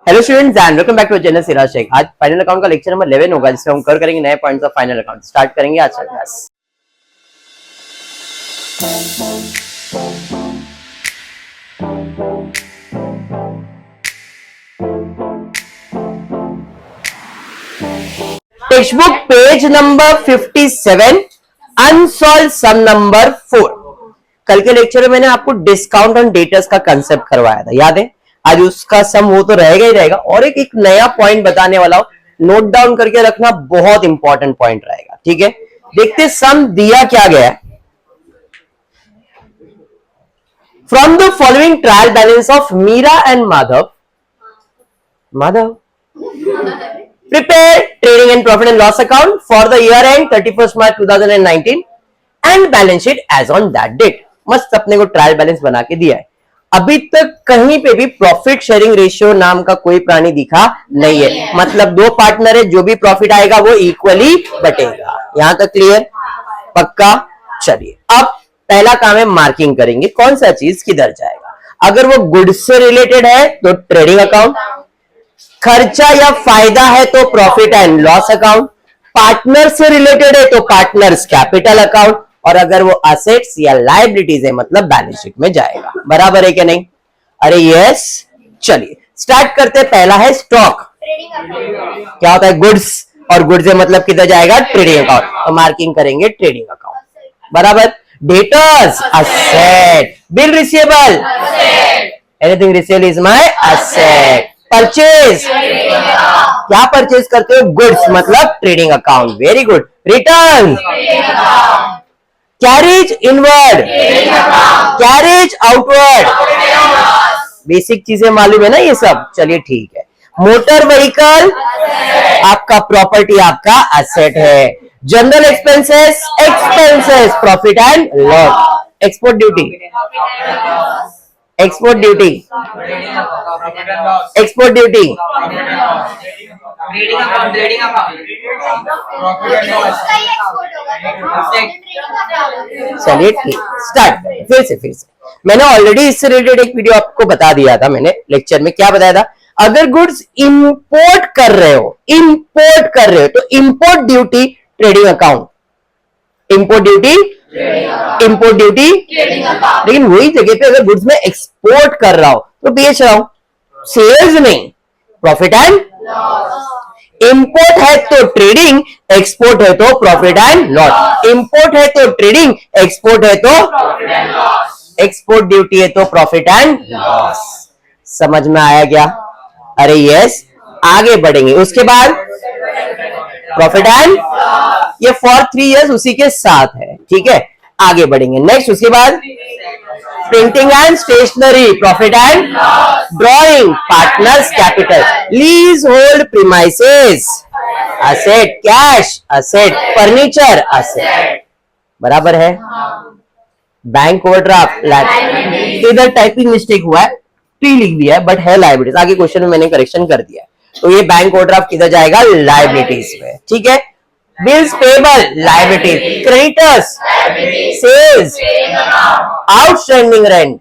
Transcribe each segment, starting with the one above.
Hello students and welcome back to channel Siraj Shaikh. आज final account का lecture number 11 होगा, जिसमें हम कवर करेंगे नए points of final account. Start करेंगे आज का class. Text book page number 57, unsolved sum number 4। कल के लेक्चर में मैंने आपको डिस्काउंट ऑन डेटर्स का कंसेप्ट करवाया था, याद है? आज उसका सम वो तो रहेगा ही रहेगा, और एक नया पॉइंट बताने वाला हूं, नोट डाउन करके रखना, बहुत इंपॉर्टेंट पॉइंट रहेगा। ठीक है, देखते सम दिया क्या गया है। From the following trial balance of Meera and Madhav prepare trading and profit and loss account for the year end 31st March 2019 and balance sheet as on that date। मस्त अपने को ट्रायल बैलेंस बना के दिया है। अभी तक कहीं पे भी प्रॉफिट शेयरिंग रेशियो नाम का कोई प्राणी दिखा नहीं है, मतलब दो पार्टनर है, जो भी प्रॉफिट आएगा वो इक्वली बटेगा। यहां तक क्लियर? पक्का? चलिए, अब पहला काम है मार्किंग करेंगे, कौन सा चीज किधर जाएगा। अगर वो गुड्स से रिलेटेड है तो ट्रेडिंग अकाउंट, खर्चा या फायदा है तो profit and loss account, partner से रिलेटेड है तो पार्टनर्स कैपिटल अकाउंट, और अगर वो असेट्स या लायबिलिटीज है मतलब बैलेंस शीट में जाएगा। बराबर है क्या नहीं? अरे यस। चलिए स्टार्ट करते हैं। पहला है स्टॉक। क्या होता है? गुड्स, और गुड्स है मतलब किधर जाएगा? ट्रेडिंग अकाउंट, तो मार्किंग करेंगे ट्रेडिंग अकाउंट। बराबर। Debtors asset, bill receivable anything receivable is my asset. Purchase, क्या परचेज करते हो? गुड्स मतलब trading account. Very good. Return, carriage inward, carriage outward, basic चीजें मालूम है ना ये सब? चलिए ठीक है। मोटर व्हीकल आपका प्रॉपर्टी, आपका असेट है। General expenses, expenses profit and loss. Export duty, export duty, export duty, चलिए ठीक। स्टार्ट। फिर से मैंने ऑलरेडी इससे रिलेटेड एक वीडियो आपको बता दिया था। मैंने लेक्चर में क्या बताया था? अगर गुड्स इंपोर्ट कर रहे हो तो import duty trading account, import duty, import duty. लेकिन वही जगह पे अगर गुड्स में एक्सपोर्ट कर रहा हो तो बेच रहा हूं, सेल्स नहीं, प्रॉफिट एंड लॉस। इंपोर्ट है तो ट्रेडिंग, एक्सपोर्ट है तो प्रॉफिट एंड लॉस। इंपोर्ट है तो ट्रेडिंग, एक्सपोर्ट है तो profit and loss. Export duty है तो प्रॉफिट एंड लॉस। समझ में आया क्या? अरे यस। आगे बढ़ेंगे, उसके बाद प्रॉफिट एंड, ये फॉर 3 इयर्स उसी के साथ है। ठीक है, आगे बढ़ेंगे। नेक्स्ट, उसके बाद printing and stationery, profit and drawing, partners capital, lease hold premises, asset, cash asset, furniture asset. बराबर है। बैंक ओवरड्राफ्ट, इधर टाइपिंग मिस्टेक हुआ है, प्री लिख दिया है बट है लायबिलिटीज। आगे क्वेश्चन में मैंने करेक्शन कर दिया है, तो ये बैंक ओवरड्राफ्ट किधर जाएगा? लायबिलिटीज में। ठीक है। Bills payable, liabilities, creditors, sales, outstanding rent,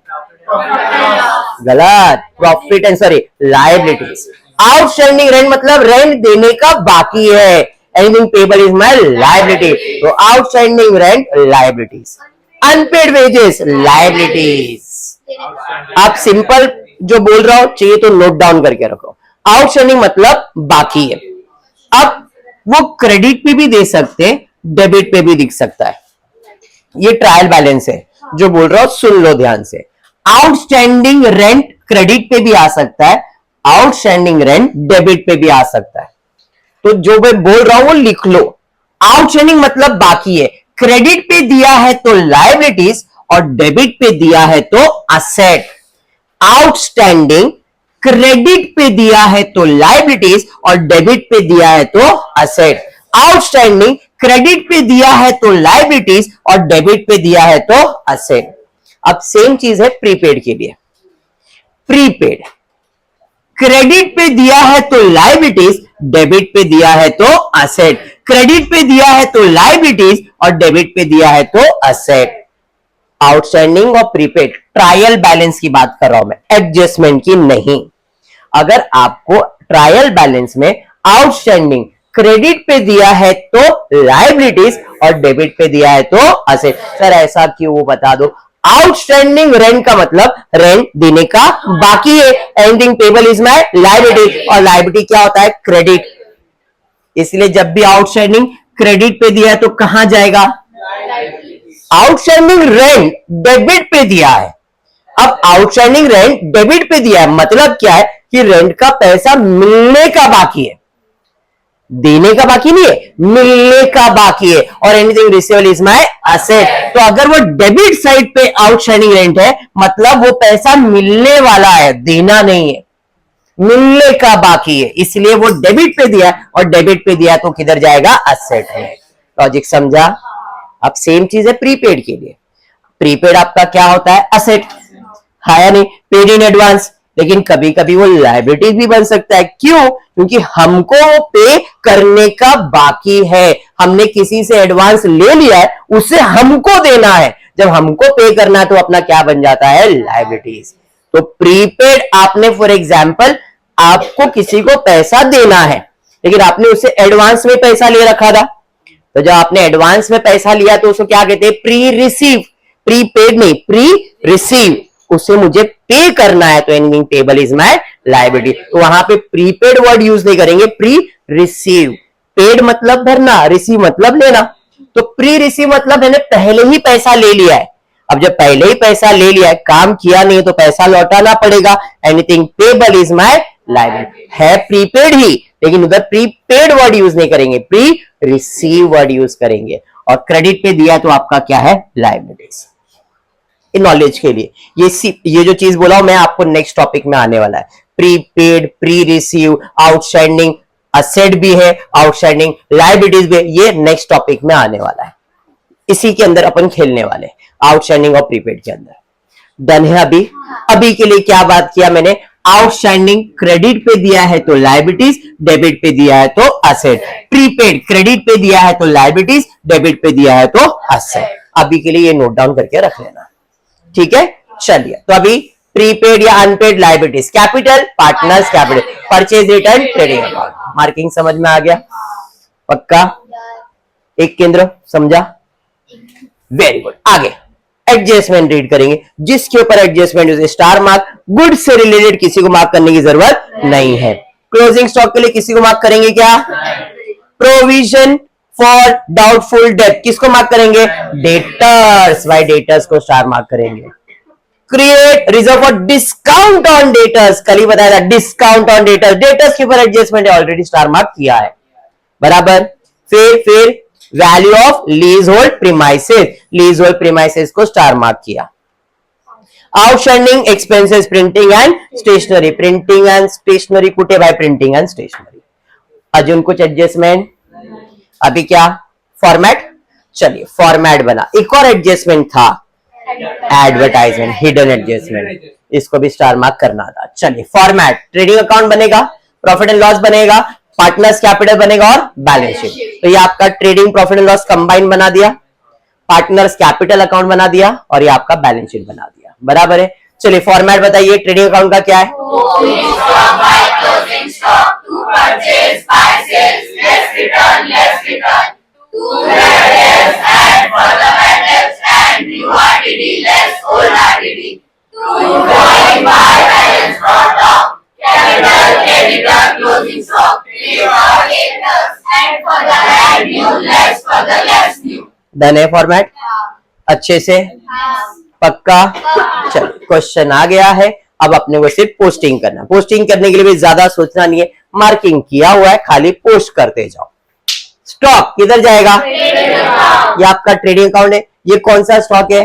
गलत, profit and sorry liabilities. Outstanding rent मतलब रेंट देने का बाकी है, anything payable is my liability, तो outstanding rent liabilities. Unpaid wages, liabilities. आप सिंपल जो बोल रहा हो चाहिए तो नोट डाउन करके रखो। आउटस्टैंडिंग मतलब बाकी है। अब वो क्रेडिट पे भी दे सकते हैं, डेबिट पे भी दिख सकता है। ये ट्रायल बैलेंस है जो बोल रहा हूं, सुन लो ध्यान से। आउटस्टैंडिंग रेंट क्रेडिट पे भी आ सकता है, आउटस्टैंडिंग रेंट डेबिट पे भी आ सकता है। तो जो मैं बोल रहा हूं वो लिख लो। आउटस्टैंडिंग मतलब बाकी है, क्रेडिट पे दिया है तो लायबिलिटीज और डेबिट पे दिया है तो असेट। आउटस्टैंडिंग क्रेडिट पे दिया है तो लायबिलिटीज और डेबिट पे दिया है तो असेट। आउटस्टैंडिंग क्रेडिट पे दिया है तो लायबिलिटीज और डेबिट पे दिया है तो असेट। अब सेम चीज है प्रीपेड के लिए। प्रीपेड क्रेडिट पे दिया है तो लायबिलिटीज, डेबिट पे दिया है तो असेट। क्रेडिट पे दिया है तो लायबिलिटीज और डेबिट पे दिया है तो असेट। आउटस्टैंडिंग और प्रीपेड ट्रायल बैलेंस की बात कर रहा हूं मैं, एडजस्टमेंट की नहीं। अगर आपको ट्रायल बैलेंस में आउटस्टैंडिंग क्रेडिट पे दिया है तो लायबिलिटीज और डेबिट पे दिया है तो असेट। सर ऐसा क्यों, वो बता दो। आउटस्टैंडिंग रेंट का मतलब रेंट देने का बाकी है, anything payable is my liability, और लायबिलिटी क्या होता है, क्रेडिट। इसलिए जब भी आउटस्टैंडिंग क्रेडिट पे दिया है तो कहां जाएगा, आउटस्टैंडिंग रेंट डेबिट पे दिया है। अब आउटस्टैंडिंग रेंट डेबिट पे दिया है मतलब क्या है कि रेंट का पैसा मिलने का बाकी है, देने का बाकी नहीं है, मिलने का बाकी है। और anything receivable is my asset. तो अगर वो डेबिट साइड पे आउटस्टैंडिंग रेंट है मतलब वो पैसा मिलने वाला है, देना नहीं है, मिलने का बाकी है, इसलिए वो डेबिट पे दिया है, और डेबिट पे दिया तो किधर जाएगा, असेट में। लॉजिक समझा। अब सेम चीज है प्रीपेड के लिए। प्रीपेड आपका क्या होता है, असेट है या नहीं, पेड इन एडवांस। लेकिन कभी कभी वो लायबिलिटी भी बन सकता है, क्यों, क्योंकि हमको पे करने का बाकी है, हमने किसी से एडवांस ले लिया है, उसे हमको देना है। जब हमको पे करना है तो अपना क्या बन जाता है, लायबिलिटीज। तो प्रीपेड आपने फॉर एग्जांपल आपको किसी को पैसा देना है लेकिन आपने उसे एडवांस में पैसा ले रखा था, तो जब आपने एडवांस में पैसा लिया तो उसको क्या कहते हैं, प्री रिसीव। प्रीपेड नहीं, प्री रिसीव, उसे मुझे पे करना है तो anything payable is my liability. तो वहां पे प्रीपेड वर्ड यूज नहीं करेंगे, प्री रिसीव। पेड मतलब भरना, रिसीव मतलब लेना। तो प्री रिसीव मतलब मैंने पहले ही पैसा ले लिया है। अब जब पहले ही पैसा ले लिया है, काम किया नहीं तो पैसा लौटाना पड़ेगा, anything payable is my liability. है प्रीपेड ही लेकिन उधर प्रीपेड वर्ड यूज नहीं करेंगे, प्री रिसीव वर्ड यूज करेंगे। और क्रेडिट पे दिया तो आपका क्या है, लायबिलिटीज। नॉलेज के लिए ये जो चीज बोला हूं मैं आपको नेक्स्ट टॉपिक में आने वाला है। Prepaid, pre receive, outstanding asset भी है, आउटस्टैंडिंग लायबिलिटीज भी है, ये नेक्स्ट टॉपिक में आने वाला है। इसी के अंदर अपन खेलने वाले, आउटस्टैंडिंग और प्रीपेड के अंदर। डन है। अभी के लिए क्या बात किया मैंने, आउटस्टैंडिंग क्रेडिट पे दिया है तो लायबिलिटीज, डेबिट पे दिया है तो असेट। प्रीपेड क्रेडिट पे दिया है तो लायबिलिटीज, डेबिट पे दिया है तो असेट। अभी के लिए ये नोट डाउन करके रख लेना, ठीक है। चलिए, तो अभी प्रीपेड या unpaid liabilities, capital, partners capital, purchase return, trading account. Marking समझ में आ गया, पक्का, एक केंद्र समझा, वेरी गुड। आगे एडजस्टमेंट रीड करेंगे, जिसके ऊपर एडजस्टमेंट स्टार मार्क, गुड्स से रिलेटेड किसी को मार्क करने की जरूरत नहीं है। क्लोजिंग स्टॉक के लिए किसी को मार्क करेंगे क्या, प्रोविजन फॉर डाउटफुल डेट किसको मार्क करेंगे, डेटर्स, वाई डेटर्स को स्टार मार्क करेंगे। Create reserve for discount on debtors, कल ही बताया था, डिस्काउंट ऑन डेटर्स, डेटर्स के ऊपर एडजस्टमेंट ऑलरेडी स्टार मार्क किया है, बराबर। फिर value of lease hold premises, lease hold premises को स्टार मार्क किया। Outstanding expenses, printing and stationery, printing and stationery कुटे भाई, प्रिंटिंग एंड स्टेशनरी। अर्जुन कुछ एडजस्टमेंट, अभी क्या फॉर्मेट, चलिए फॉर्मेट बना। एक और एडजस्टमेंट था एडवर्टाइजमेंट, हिडन एडजस्टमेंट, इसको भी स्टार मार्क करना था। चलिए फॉर्मेट, ट्रेडिंग अकाउंट बनेगा, प्रॉफिट एंड लॉस बनेगा, पार्टनर्स कैपिटल बनेगा और बैलेंस शीट। तो ये आपका trading profit and loss combine बना दिया, पार्टनर्स कैपिटल अकाउंट बना दिया और ये आपका बैलेंस शीट बना दिया, बराबर है। चलिए फॉर्मेट बताइए, ट्रेडिंग अकाउंट का क्या है, डन है फॉर्मेट अच्छे से, पक्का। चलो क्वेश्चन आ गया है, अब अपने को सिर्फ पोस्टिंग करना। पोस्टिंग करने के लिए भी ज्यादा सोचना नहीं है, मार्किंग किया हुआ है, खाली पोस्ट करते जाओ। स्टॉक किधर जाएगा, ये आपका ट्रेडिंग अकाउंट है। ये कौन सा स्टॉक है,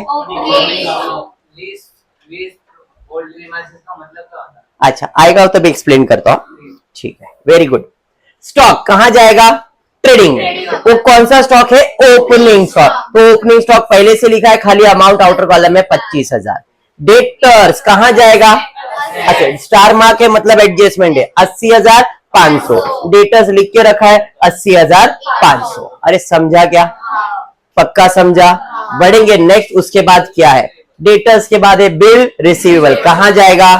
अच्छा आएगा तब एक्सप्लेन करता हूं, ठीक है, वेरी गुड। स्टॉक कहां जाएगा, ट्रेडिंग। वो कौन सा स्टॉक है, ओपनिंग स्टॉक। तो ओपनिंग स्टॉक पहले से लिखा है, खाली अमाउंट आउटर कॉलम में 25,000। डेटर्स कहां जाएगा, अच्छा स्टार मार्क है मतलब एडजस्टमेंट है, 80,500। डेटर्स लिख के रखा है 80,500। अरे समझा क्या, पक्का समझा। बढ़ेंगे नेक्स्ट, उसके बाद क्या है, डेटर्स के बाद है बिल रिसीवेबल, कहां जाएगा,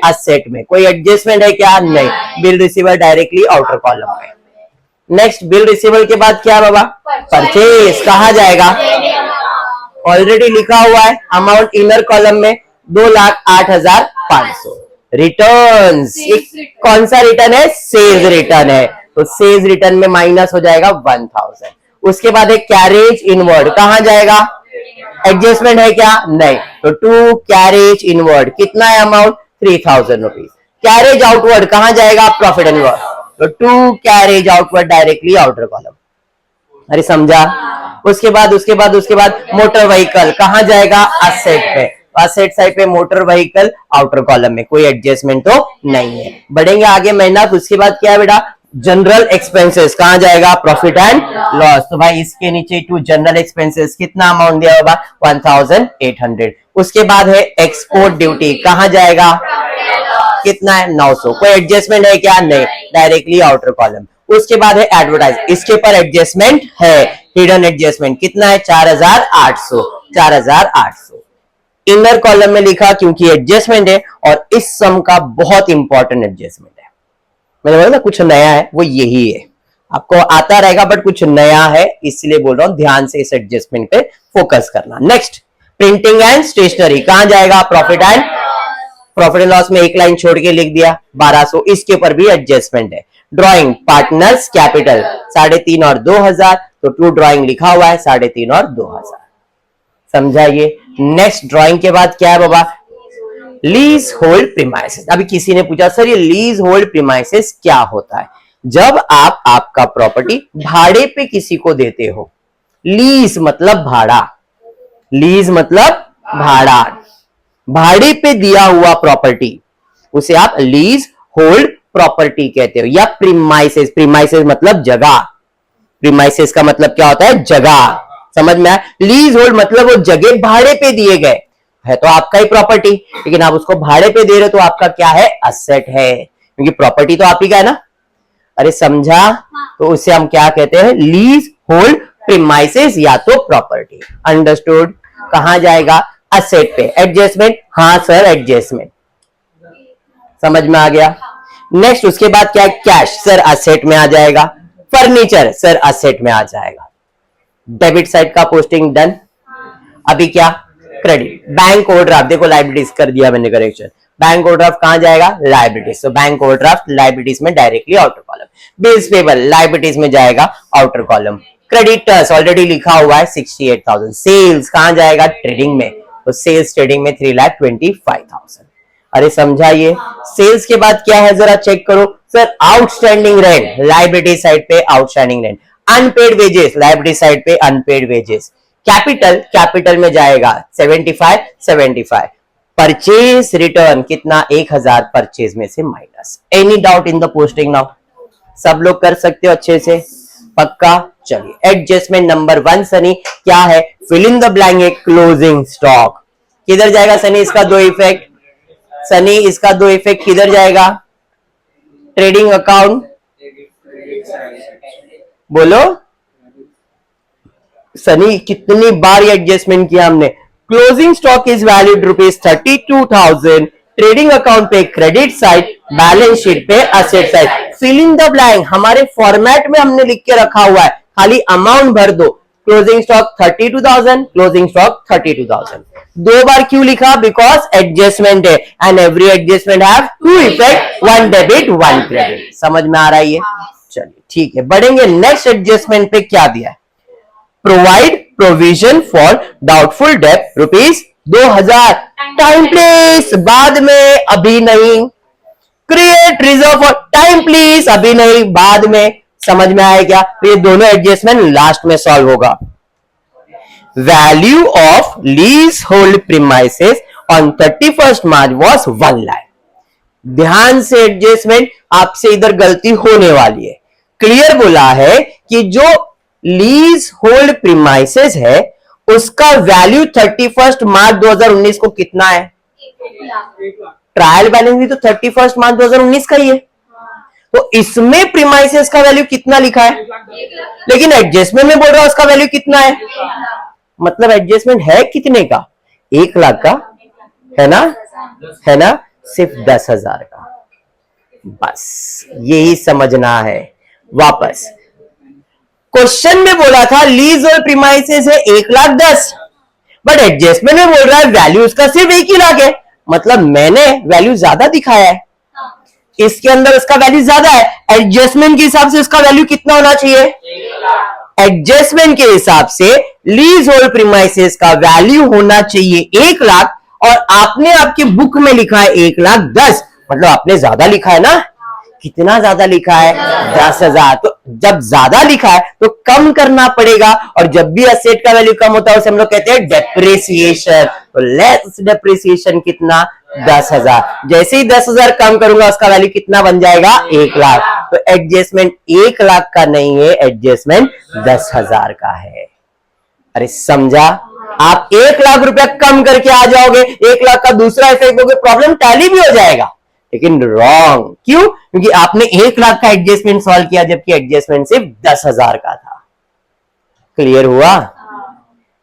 असेट में। कोई एडजस्टमेंट है क्या? नहीं। Bill receiver directly outer column में। नेक्स्ट, बिल रिसीवर के बाद क्या बाबा? परचेज। कहा जाएगा? ऑलरेडी लिखा हुआ है अमाउंट इनर कॉलम में 2,08,500। रिटर्न्स, कौन सा रिटर्न है? सेल्स रिटर्न है, तो सेल्स रिटर्न में माइनस हो जाएगा 1,000। उसके बाद एक कैरेज इनवर्ड, कहां जाएगा? एडजस्टमेंट है क्या? नहीं, तो टू कैरेज इनवर्ड कितना है अमाउंट? 3,000 रुपीज। कैरेज आउटवर्ड कहां जाएगा? प्रॉफिट एंड लॉस, तो to carriage outward directly outer column. अरे समझा? उसके बाद मोटर व्हीकल कहां जाएगा? असेट पे। असेट साइड पे मोटर व्हीकल आउटर कॉलम में, कोई एडजस्टमेंट तो नहीं है। बढ़ेंगे आगे मेहनत। उसके बाद क्या है बेटा? जनरल एक्सपेंसेस कहां जाएगा? Profit and loss. तो भाई इसके नीचे टू जनरल एक्सपेंसेस कितना अमाउंट दिया होगा? 1,800। उसके बाद है एक्सपोर्ट ड्यूटी, कहां जाएगा? कितना है? 900। कोई एडजस्टमेंट है क्या? नहीं, डायरेक्टली आउटर कॉलम। उसके बाद है एडवर्टाइज, इसके पर एडजस्टमेंट है, हिडन एडजस्टमेंट कितना है? 4,800। 4,800 इनर कॉलम में लिखा क्योंकि एडजस्टमेंट है, और इस सम का बहुत इंपॉर्टेंट एडजस्टमेंट है। मैंने बोला ना कुछ नया है, वो यही है। आपको आता रहेगा बट कुछ नया है, इसलिए बोल रहा हूं ध्यान से इस एडजस्टमेंट पे फोकस करना। नेक्स्ट, प्रिंटिंग एंड स्टेशनरी कहां जाएगा? प्रॉफिट एंड लॉस में एक लाइन छोड़ के लिख दिया 1,200। इसके ऊपर भी एडजस्टमेंट है। ड्राइंग पार्टनर्स कैपिटल 3,500 और 2,000, तो टू ड्राइंग लिखा हुआ है 3,500 और 2,000। समझाइए। नेक्स्ट, ड्राइंग के बाद क्या है बाबा? Lease hold premises. अभी किसी ने पूछा सर ये लीज होल्ड प्रीमाइसेस क्या होता है? जब आप आपका प्रॉपर्टी भाड़े पे किसी को देते हो, लीज मतलब भाड़ा, लीज मतलब भाड़ा, भाड़े पे दिया हुआ प्रॉपर्टी उसे आप लीज होल्ड प्रॉपर्टी कहते हो, या प्रीमाइसेस। प्रीमाइसेस मतलब जगह, प्रीमाइसेस का मतलब क्या होता है? जगह। समझ में आया? लीज होल्ड मतलब वो जगह भाड़े पे दिए गए है, तो आपका ही प्रॉपर्टी, लेकिन आप उसको भाड़े पे दे रहे हो तो आपका क्या है? असेट है, क्योंकि प्रॉपर्टी तो आप ही का है ना। अरे समझा? तो उसे हम क्या कहते हैं? लीज होल्ड प्रीमाइसेस या तो प्रॉपर्टी। अंडरस्टूड? कहां जाएगा? असेट पे। एडजस्टमेंट, हाँ सर एडजस्टमेंट, समझ में आ गया। नेक्स्ट, उसके बाद क्या है? कैश, सर असेट में आ जाएगा। फर्नीचर, सर असेट में आ जाएगा। डेबिट साइड का पोस्टिंग डन। अभी क्या? क्रेडिट। बैंक ओवरड्राफ्ट, देखो लाइबिलिटीज कर दिया मैंने करेक्शन। बैंक ओवरड्राफ्ट कहां जाएगा? लाइबिलिटीज। तो बैंक ओवरड्राफ्ट लाइबिलिटीज में directly outer column. Bills payable liabilities में जाएगा आउटर कॉलम। क्रेडिटर्स ऑलरेडी लिखा हुआ है 68,000। सेल्स कहां जाएगा? ट्रेडिंग में, तो सेल्स ट्रेडिंग में 3,25,000। अरे समझाइए। सेल्स के बाद क्या है जरा चेक करो। Sir outstanding rent, liability side पे outstanding rent. Unpaid wages, liability side पे अनपेड वेजेस। कैपिटल में जाएगा 75। परचेज रिटर्न कितना? 1,000 परचेज में से minus. Any doubt in the posting now? सब लोग कर सकते हो अच्छे से? पक्का? चलिए, एडजस्टमेंट नंबर 1 सनी क्या है? Fill in the blank A closing stock. किधर जाएगा सनी? इसका दो इफेक्ट। सनी इसका दो इफेक्ट किधर जाएगा? ट्रेडिंग अकाउंट बोलो। सनी कितनी बार ये एडजस्टमेंट किया हमने? Closing stock is valued ₹32,000। Trading account पे क्रेडिट साइड, बैलेंस शीट पे asset side. Fill in the blank हमारे फॉर्मेट में हमने लिख के रखा हुआ है, खाली अमाउंट भर दो। Closing stock 32,000, closing stock 32,000। दो बार क्यों लिखा? बिकॉज एडजस्टमेंट है, and every adjustment have to effect, one debit one credit. समझ में आ रहा है ये? चलिए ठीक है, बढ़ेंगे। नेक्स्ट एडजस्टमेंट पे क्या दिया है? Provide provision for doubtful debt ₹2,000। Time please, बाद में, अभी नहीं। Create reserve for time please, अभी नहीं, बाद में। समझ में आया क्या? तो ये दोनों एडजस्टमेंट लास्ट में सॉल्व होगा। Value of lease hold premises on 31st March was 1 lakh. ध्यान से एडजस्टमेंट, आपसे इधर गलती होने वाली है। क्लियर बोला है कि जो लीज होल्ड प्रीमाइसेस है उसका वैल्यू 31st March 2019 को कितना है? 1 लाख। ट्रायल बैलेंस भी तो 31st March 2019 का ही है, तो इसमें प्रीमाइसेस का वैल्यू कितना लिखा है? 1 लाख। लेकिन एडजस्टमेंट में बोल रहा हूं उसका वैल्यू कितना है? मतलब एडजस्टमेंट है कितने का? 1 लाख का है ना? है ना? सिर्फ 10,000 का। बस यही समझना है। वापस क्वेश्चन में बोला था लीज और प्रीमाइसेस है 1,10,000, बट एडजस्टमेंट में बोल रहा है वैल्यू उसका सिर्फ 1,00,000 है, मतलब मैंने वैल्यू ज्यादा दिखाया है, इसके अंदर उसका वैल्यू ज्यादा है। एडजस्टमेंट के हिसाब से उसका वैल्यू कितना होना चाहिए? एडजस्टमेंट के हिसाब से लीज होल्ड प्रीमाइसेस का वैल्यू होना चाहिए 1,00,000 और आपने आपके बुक में लिखा है 1,10,000, मतलब आपने ज्यादा लिखा है ना। कितना ज्यादा लिखा है? 10,000। तो जब ज्यादा लिखा है तो कम करना पड़ेगा, और जब भी एसेट का वैल्यू कम होता है उसे हम लोग कहते हैं डेप्रिसिएशन। तो लेस डेप्रिसिएशन कितना? 10,000। जैसे ही 10,000 कम करूंगा उसका वैल्यू कितना बन जाएगा? 1,00,000। तो एडजस्टमेंट 1,00,000 का नहीं है, एडजस्टमेंट 10,000 का है। अरे समझा? आप 1,00,000 रुपया कम करके आ जाओगे, 1,00,000 का दूसरा इफेक्ट दोगे, प्रॉब्लम टैली भी हो जाएगा, लेकिन रॉन्ग। क्यों? क्योंकि आपने 1,00,000 का एडजस्टमेंट सॉल्व किया जबकि एडजस्टमेंट सिर्फ 10,000 का था। क्लियर हुआ?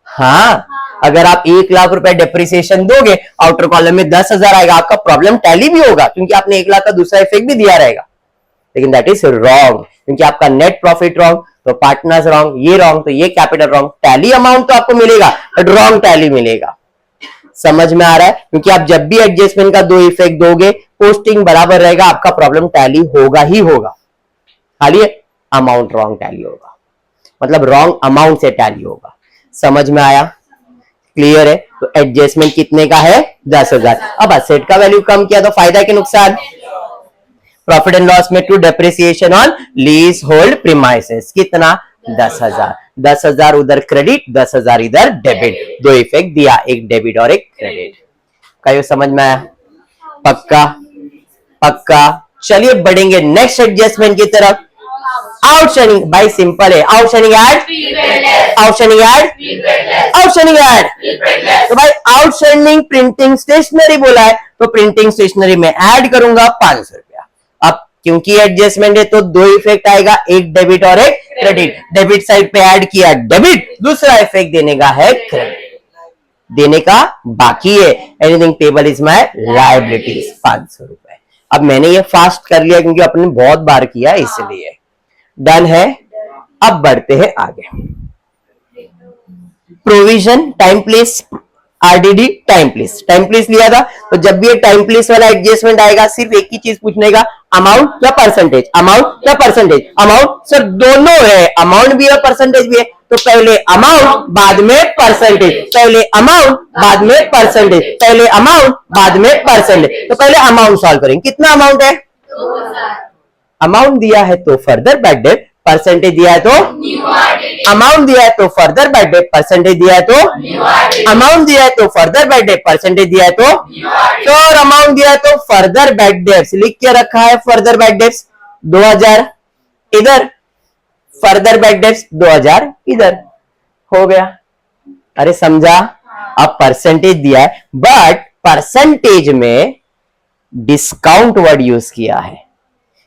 हाँ। अगर आप 1,00,000 रुपए डेप्रिसिएशन दोगे, आउटर कॉलम में 10,000 आएगा, आपका प्रॉब्लम टैली भी होगा क्योंकि आपने 1,00,000 का दूसरा इफेक्ट भी दिया रहेगा, लेकिन दैट इज रॉन्ग क्योंकि आपका नेट प्रॉफिट रॉन्ग, तो पार्टनर्स रॉन्ग, ये रॉन्ग, तो ये कैपिटल रॉन्ग। टैली अमाउंट तो आपको मिलेगा बट रॉन्ग टैली मिलेगा। समझ में आ रहा है? क्योंकि आप जब भी एडजस्टमेंट का 2 इफेक्ट दोगे, पोस्टिंग बराबर रहेगा, आपका प्रॉब्लम टैली होगा ही होगा, खाली अमाउंट रॉन्ग टैली होगा, मतलब रॉन्ग अमाउंट से टैली होगा। समझ में आया? क्लियर है? तो एडजस्टमेंट कितने का है? 10,000। अब असेट का वैल्यू कम किया तो फायदा कि नुकसान? प्रॉफिट एंड लॉस में to depreciation on lease hold premises कितना? 10,000। 10,000 उधर क्रेडिट, 10,000 इधर डेबिट, 2 इफेक्ट दिया, एक डेबिट और एक क्रेडिट। क्या समझ में आया? पक्का? पक्का। चलिए बढ़ेंगे नेक्स्ट एडजस्टमेंट की तरफ। आउटस्टैंडिंग, भाई सिंपल है। Outstanding add, outstanding add, outstanding add. तो भाई आउटस्टैंडिंग प्रिंटिंग स्टेशनरी बोला है, तो प्रिंटिंग स्टेशनरी में ऐड करूंगा 500 रुपया। अब क्योंकि एडजस्टमेंट है तो 2 इफेक्ट आएगा, एक डेबिट और एक क्रेडिट। डेबिट साइड पे ऐड किया डेबिट, दूसरा इफेक्ट देने का है क्रेडिट, देने का बाकी है। Anything payable is my liabilities, 500 रुपए। अब मैंने ये फास्ट कर लिया क्योंकि अपने बहुत बार किया इसलिए। डन है। अब बढ़ते हैं आगे। Provision, time place, RDD, time place. Time place लिया था, तो जब भी ये टाइम प्लेस वाला एडजस्टमेंट आएगा सिर्फ एक ही चीज पूछने का, अमाउंट या परसेंटेज, अमाउंट या परसेंटेज। अमाउंट सर दोनों है, अमाउंट भी है परसेंटेज भी है, तो पहले अमाउंट बाद में परसेंटेज, पहले अमाउंट बाद में परसेंटेज, पहले अमाउंट बाद में परसेंटेज। तो पहले अमाउंट सॉल्व करेंगे। कितना अमाउंट है? 2,000। अमाउंट दिया है तो फर्दर बैड डेट, परसेंटेज दिया है तो अमाउंट दिया है तो फर्दर बैड डेट, परसेंटेज दिया है तो अमाउंट दिया है तो फर्दर बैड डेट, परसेंटेज दिया है तो और अमाउंट दिया है तो फर्दर बैड डेट्स। लिख के रखा है फर्दर बैड डेट्स 2,000 इधर, फर्दर बैड डेट्स 2,000 इधर, हो गया। अरे समझा? अब परसेंटेज दिया है बट परसेंटेज में डिस्काउंट वर्ड यूज किया है।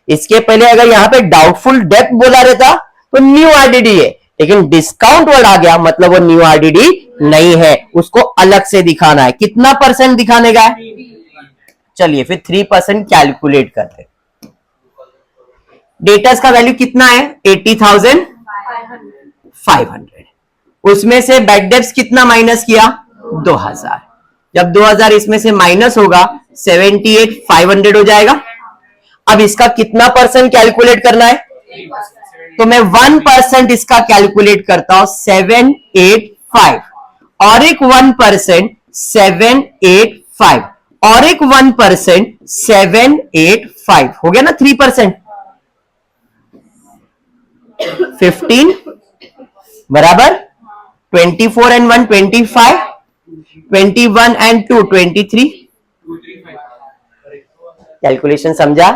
इसके पहले अगर यहां पे डाउटफुल डेप्थ बोला रहता तो न्यू आरडीडी है, लेकिन डिस्काउंट वर्ड आ गया मतलब वो न्यू आरडीडी नहीं है, उसको अलग से दिखाना है। कितना परसेंट दिखाने का है? चलिए फिर 3% कैलकुलेट करते। डेटर्स का वैल्यू कितना है? 80,500। उसमें से बैड डेब्ट्स कितना माइनस किया? 2,000। जब 2,000 इसमें से माइनस होगा 78,500 हो जाएगा। अब इसका कितना परसेंट कैलकुलेट करना है? तो मैं 1% इसका कैलकुलेट करता हूं 785, और एक 1% 785, और एक 1% 785, हो गया ना 3%। 15 बराबर 24 and 1 25, 21 and 2 23। कैलकुलेशन समझा?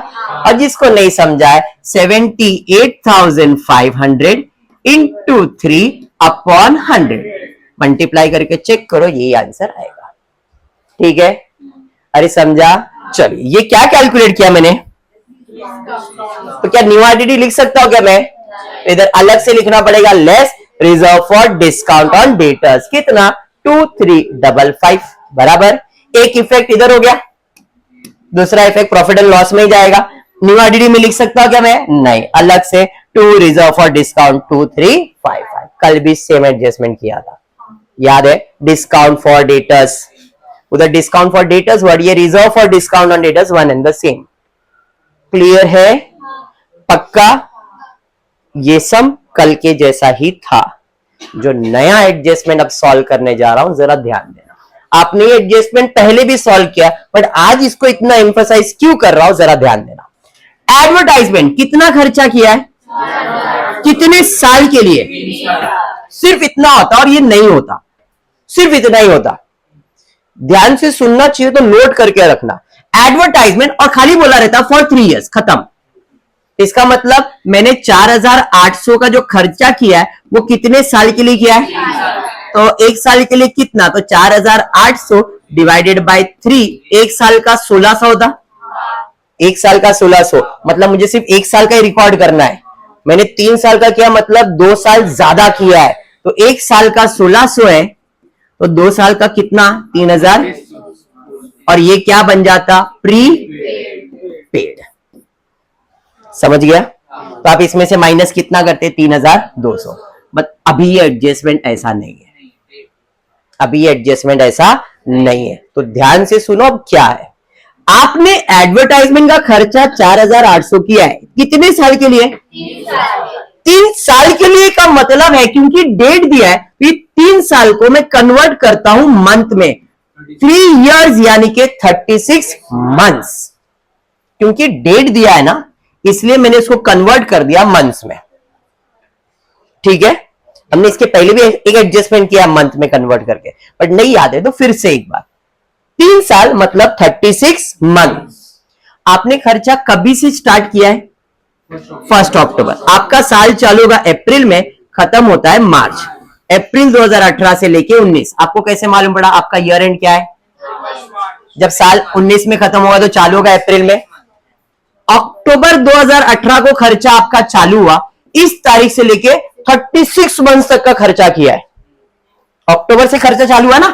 और जिसको नहीं समझा है 78,500 इंटू 3 अपॉन 100 मल्टीप्लाई करके चेक करो, यही आंसर आएगा। ठीक है? अरे समझा? चलिए ये क्या कैलकुलेट किया मैंने? तो क्या न्यू आरडीडी लिख सकता हूं क्या मैं? इधर अलग से लिखना पड़ेगा, less reserve for discount on debtors. कितना? 2355 बराबर एक इफेक्ट इधर हो गया, दूसरा इफेक्ट प्रॉफिट एंड लॉस में ही जाएगा। न्यू आरडीडी में लिख सकता हूं क्या मैं? नहीं, अलग से टू रिजर्व फॉर डिस्काउंट 2355। कल भी सेम एडजस्टमेंट किया था, याद है? डिस्काउंट फॉर डेटर्स, उधर डिस्काउंट फॉर डेटर्स वर्ड, ये reserve for discount on debtors, one and the same. Clear है? पक्का? ये सब कल के जैसा ही था। जो नया एडजस्टमेंट अब सॉल्व करने जा रहा हूं, जरा ध्यान देना। आपने ये एडजस्टमेंट पहले भी सॉल्व किया, बट आज इसको इतना एम्फसाइज क्यों कर रहा हूं, जरा ध्यान देना। एडवर्टाइजमेंट कितना खर्चा किया है? कितने साल के लिए? सिर्फ इतना होता, और ये नहीं होता, सिर्फ इतना ही होता। ध्यान से सुनना चाहिए, तो नोट करके रखना। एडवर्टाइजमेंट और खाली बोला रहता फॉर 3 इयर्स, खत्म। इसका मतलब मैंने 4800 का जो खर्चा किया है वो कितने साल के लिए किया है? तो एक साल के लिए कितना? तो 4800 डिवाइडेड बाय 3, एक साल का 1600 होता। एक साल का 1600 मतलब मुझे सिर्फ एक साल का ही रिकॉर्ड करना है। मैंने 3 साल का किया, मतलब 2 साल ज्यादा किया है। तो एक साल का 1600 है, तो 2 साल का कितना? 3000। और ये क्या बन जाता? Pre paid. समझ गया? तो आप इसमें से माइनस कितना करते? 3200। बट अभी ये एडजस्टमेंट ऐसा नहीं है, अभी ये एडजस्टमेंट ऐसा नहीं है। तो ध्यान से सुनो, अब क्या है। आपने एडवर्टाइजमेंट का खर्चा 4800 किया है, कितने साल के लिए? 3 साल के लिए का मतलब है, क्योंकि डेट दिया है, तो 3 साल को मैं कन्वर्ट करता हूं मंथ में। 3 इयर्स यानी कि 36 मंथ्स। क्योंकि डेट दिया है ना, इसलिए मैंने इसको कन्वर्ट कर दिया मंथ्स में। ठीक है? हमने इसके पहले भी एक एडजस्टमेंट किया मंथ में कन्वर्ट करके, बट नहीं याद है तो फिर से एक बार। 3 साल मतलब 36 मंथ। आपने खर्चा कभी से स्टार्ट किया है? 1 अक्टूबर। आपका साल चालू होगा अप्रैल में, खत्म होता है मार्च। अप्रैल 2018 से लेके 19। आपको कैसे मालूम पड़ा? आपका ईयर एंड क्या है? जब साल 19 में खत्म होगा तो चालू होगा अप्रैल में। अक्टूबर 2018 को खर्चा आपका चालू हुआ, इस तारीख से लेके 36 मंथ तक का खर्चा किया है। अक्टूबर से खर्चा चालू हुआ ना,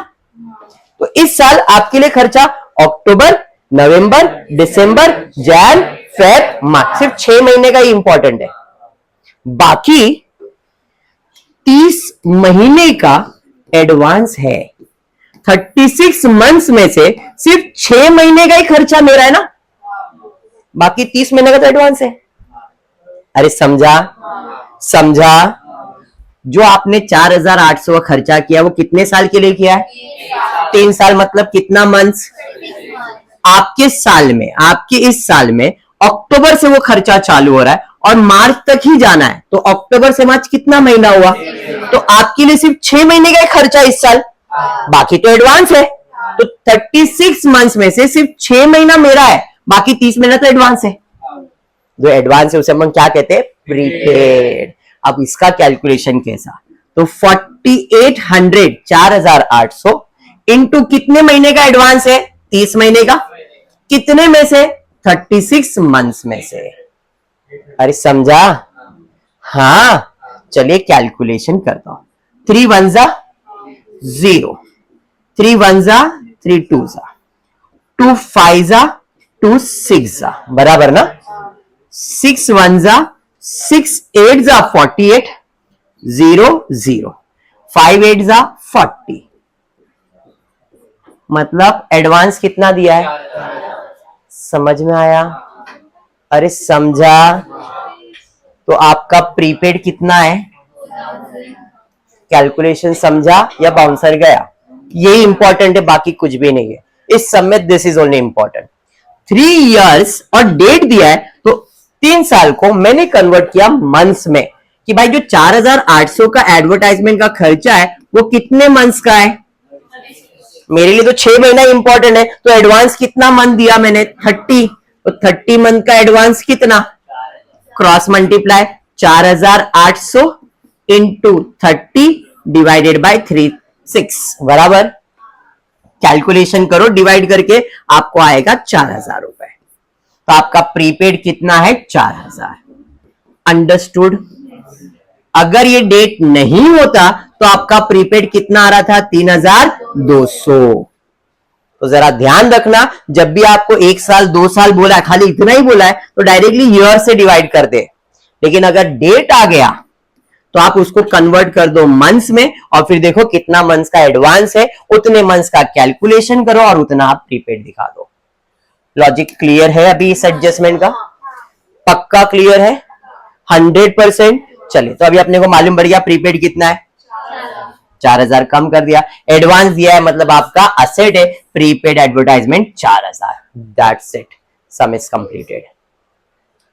तो इस साल आपके लिए खर्चा अक्टूबर, नवंबर, दिसंबर, जैन, फेब, मार्च, सिर्फ 6 महीने का ही इंपॉर्टेंट है। बाकी 30 महीने का एडवांस है। 36 मंथ्स में से सिर्फ 6 महीने का ही खर्चा मेरा है ना, बाकी 30 महीने का तो एडवांस है। अरे समझा? समझा? जो आपने 4800 का खर्चा किया वो कितने साल के लिए किया है? 3 साल मतलब कितना मंथ्स? आपके साल में, आपके इस साल में अक्टूबर से वो खर्चा चालू हो रहा है और मार्च तक ही जाना है, तो अक्टूबर से मार्च कितना महीना हुआ? तो आपके लिए सिर्फ 6 महीने का खर्चा इस साल, बाकी तो एडवांस है। तो 36 मंथ्स में से सिर्फ 6 महीना मेरा है, बाकी 30 महीना तो एडवांस है। जो एडवांस है उसे हम क्या कहते हैं? प्रीपेड। अब इसका कैलकुलेशन कैसा? तो 4800 4800 इंटू कितने महीने का एडवांस है? 30 महीने का। कितने में से? 36 मंथ्स में से। अरे समझा? हाँ, चलिए कैलकुलेशन करता हूं। 3 1 0, 3 1 3 2 2 5 2 6 बराबर ना? 6 1 6 8 48 0 0 5 8 40। मतलब एडवांस कितना दिया है? समझ में आया? अरे समझा? तो आपका प्रीपेड कितना है? कैलकुलेशन समझा या बाउंसर गया? यही इंपॉर्टेंट है, बाकी कुछ भी नहीं है इस सब में। This is only important. 3 years और डेट दिया है, तो 3 साल को मैंने कन्वर्ट किया मंथ्स में, कि भाई जो 4800 का एडवर्टाइजमेंट का खर्चा है वो कितने मंथ्स का है? मेरे लिए तो 6 महीना इंपॉर्टेंट है, तो एडवांस कितना मंथ दिया मैंने? 30। तो 30 मंथ का एडवांस कितना? Cross multiply 4800 into 30 divided by 36 बराबर। कैलकुलेशन करो, डिवाइड करके आपको आएगा 4000 रुपए। तो आपका प्रीपेड कितना है? 4000। अंडरस्टूड? अगर ये डेट नहीं होता तो आपका प्रीपेड कितना आ रहा था? 3200। तो जरा ध्यान रखना, जब भी आपको 1 साल 2 साल बोला है, खाली इतना ही बोला है, तो डायरेक्टली ईयर से डिवाइड कर दे। लेकिन अगर डेट आ गया तो आप उसको कन्वर्ट कर दो मंथ्स में, और फिर देखो कितना मंथ्स का एडवांस है, उतने मंथ्स का कैलकुलेशन करो और उतना आप प्रीपेड दिखा दो। लॉजिक क्लियर है अभी इस एडजस्टमेंट का? पक्का क्लियर है? 100%। चलिए, तो अभी अपने को मालूम पड़ गया प्रीपेड कितना है, 4000 कम कर दिया, एडवांस दिया है, मतलब आपका असेट है, prepaid advertisement 4000। That's it, some is completed.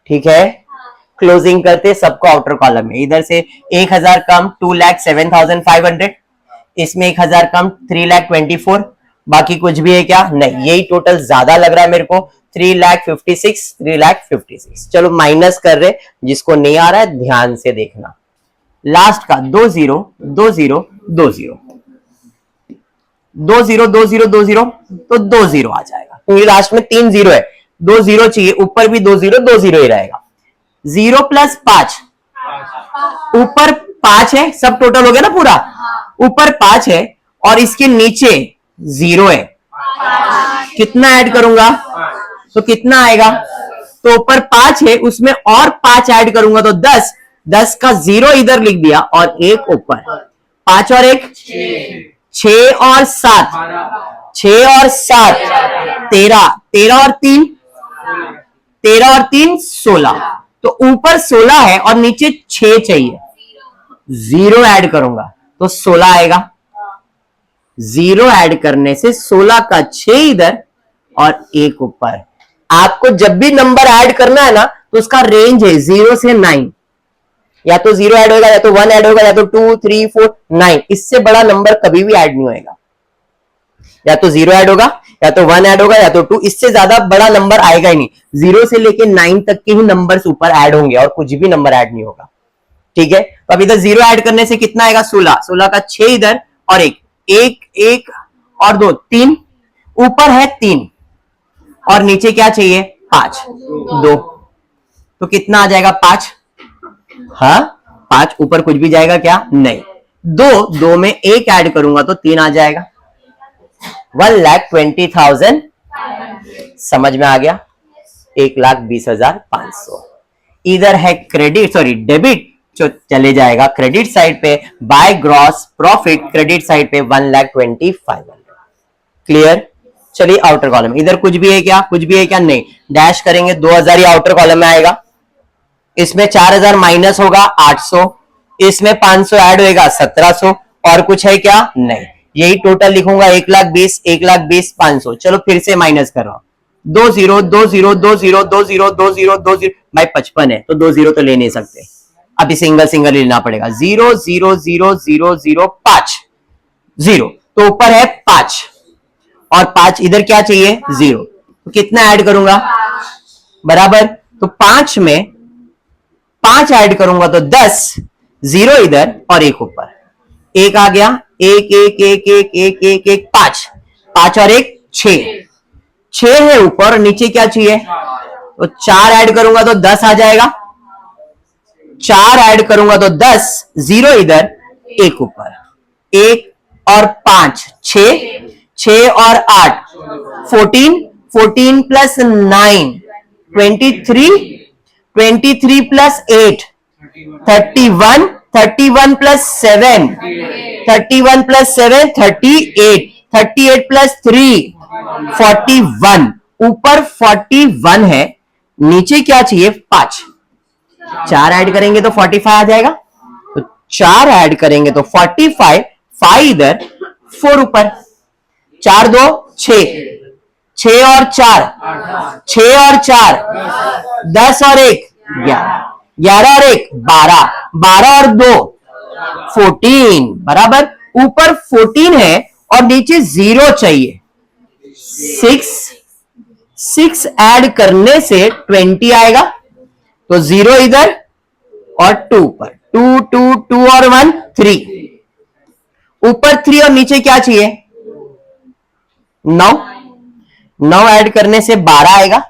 ठीक है, क्लोजिंग करते सबको आउटर कॉलम में। इधर से 1000 कम 2,07,500, इसमें 1000 कम 3,24,000, बाकी कुछ भी है क्या? नहीं, यही टोटल ज्यादा लग रहा है मेरे को, 3,56,000। चलो माइनस कर रहे, जिसको नहीं आ रहा है ध्यान से देखना। लास्ट का 20 20 20 20 20 20 तो 20 आ जाएगा, क्योंकि लास्ट में 3 0 है, 2 0 चाहिए, ऊपर भी 2 0 ही रहेगा। 0 प्लस 5, ऊपर 5 है, सब टोटल हो गया ना पूरा, ऊपर 5 है और इसके नीचे 0 है, कितना ऐड करूंगा तो कितना आएगा? तो ऊपर 5 है, उसमें और 5 ऐड करूंगा तो 10, 10 का 0 इधर लिख दिया और 1 ऊपर, 5 और 1 6 और 7, 6 और 7 13, 13 और 3 13 और 3 16, तो ऊपर 16 है और नीचे 6 चाहिए, 0 ऐड करूंगा तो 16 आएगा। 0 ऐड करने से 16 का 6 इधर और 1 ऊपर। आपको जब भी नंबर ऐड करना है ना, तो उसका रेंज है 0 से 9, या तो 0 ऐड होगा, या तो 1 ऐड होगा, या तो 2 3 4 9, इससे बड़ा नंबर कभी भी ऐड नहीं होगा। या तो 0 ऐड होगा, या तो 1 ऐड होगा, या तो 2, इससे ज्यादा बड़ा नंबर आएगा ही नहीं। 0 से लेके 9 तक के ही नंबर्स ऊपर ऐड होंगे और कुछ भी नंबर ऐड नहीं होगा। ठीक है, तो अब इधर 0 ऐड करने से कितना आएगा? 16, 16 का 6 इधर और 1 1 और 2 3, ऊपर है 3 और नीचे क्या चाहिए? 5 2, तो कितना आ जाएगा? 5। हाँ, 5 ऊपर कुछ भी जाएगा क्या? नहीं। 2 में 1 ऐड करूंगा तो 3 आ जाएगा, 1,20,000। समझ में आ गया? 1,20,500। इधर है क्रेडिट, सॉरी डेबिट, जो चले जाएगा क्रेडिट साइड पे, by gross profit credit side पे 1,25,500। क्लियर? चलिए आउटर कॉलम, इधर कुछ भी है क्या? कुछ भी है क्या? नहीं, डैश करेंगे 2000 ही आउटर कॉलम में आएगा, इसमें 4000 माइनस होगा 800, इसमें 500 ऐड होगा 1700, और कुछ है क्या? नहीं, यही टोटल लिखूंगा 1,20,000 1,20,500। चलो फिर से माइनस कर रहा हूं, 2 0 2 0 2 0 2 0 2 0 2 0, भाई 55 है तो 2 0 तो ले नहीं सकते, अभी सिंगल सिंगल लेना पड़ेगा। 0 0 0 0 0 5 0, तो ऊपर है 5 और 5 इधर क्या चाहिए? 0, तो कितना ऐड करूंगा? बराबर, तो 5 में 5 ऐड करूंगा तो 10, 0 इधर और 1 ऊपर, 1 आ गया, 1 1 1 1 1 1 1 5, 5 और 1 6, 6 है ऊपर, नीचे क्या चाहिए? तो 4 ऐड करूंगा तो 10 आ जाएगा, 4 ऐड करूंगा तो 10, 0 इधर 1 ऊपर, 1 और 5 6, 6 और 8 14, 14 plus 9 23, 23 plus 8 31, 31 plus 7 31 plus 7 38, 38 plus 3 41, ऊपर 41 है, नीचे क्या चाहिए? 5, 4 ऐड करेंगे तो 45 आ जाएगा, तो 4 ऐड करेंगे तो 45, 5 इधर 4 ऊपर, 4 2 6, 6 और 4 6 और 4 10 और 1 11, 11 और 1 12, 12 और 2 14, बराबर, ऊपर 14 है और नीचे 0 चाहिए, 6 ऐड करने से 20 आएगा, तो 0 इधर और 2 ऊपर, 2 2 2 और 1 3, ऊपर 3 और नीचे क्या चाहिए? 9, 9 ऐड करने से 12 आएगा,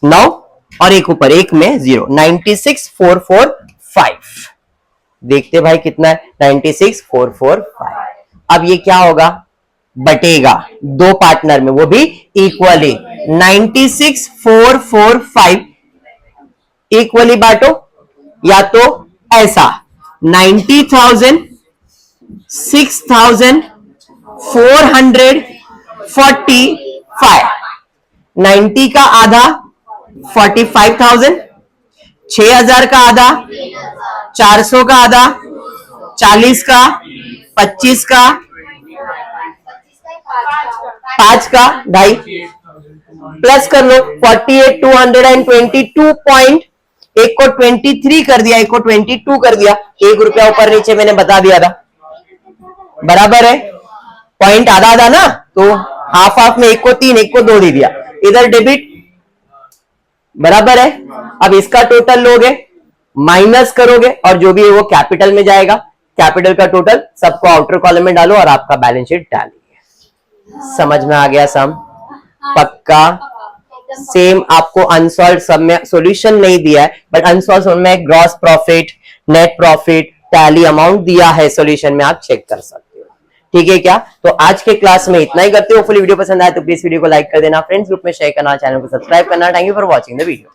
9 और 1 ऊपर, 1 में 0, 96,445। देखते भाई कितना है? 96,445। अब ये क्या होगा? बटेगा दो पार्टनर में, वो भी इक्वली 96,445 इक्वली बांटो, या तो ऐसा 90,000 6,445, 90 का आधा 45,000, 6,000 का आधा 400 का आधा 40 का 25 का 5 का 2.5 प्लस कर लो 48,222 पॉइंट, एक को 23 कर दिया, एक को 22 कर दिया, 1 रुपया ऊपर नीचे मैंने बता दिया था, बराबर है। पॉइंट आधा आधा ना, तो हाफ हाफ में एक को 3 एक को 2 दे दिया, इधर डेबिट, बराबर है। अब इसका टोटल लोगे, माइनस करोगे और जो भी है वो कैपिटल में जाएगा, कैपिटल का टोटल सबको आउटर कॉलम में डालो और आपका बैलेंस शीट डालिए। समझ में आ गया सम? पक्का? सेम आपको अनसॉल्व सब में सॉल्यूशन नहीं दिया है, बट अनसॉल्व सब में gross profit, net profit, tally amount दिया है सॉल्यूशन में, आप चेक कर सकते हो। ठीक है क्या? तो आज के क्लास में इतना ही करते हो। वीडियो पसंद आए तो प्लीज वीडियो को लाइक कर देना, फ्रेंड्स ग्रुप में शेयर करना, चैनल को सब्सक्राइब करना। Thank you for watching the video.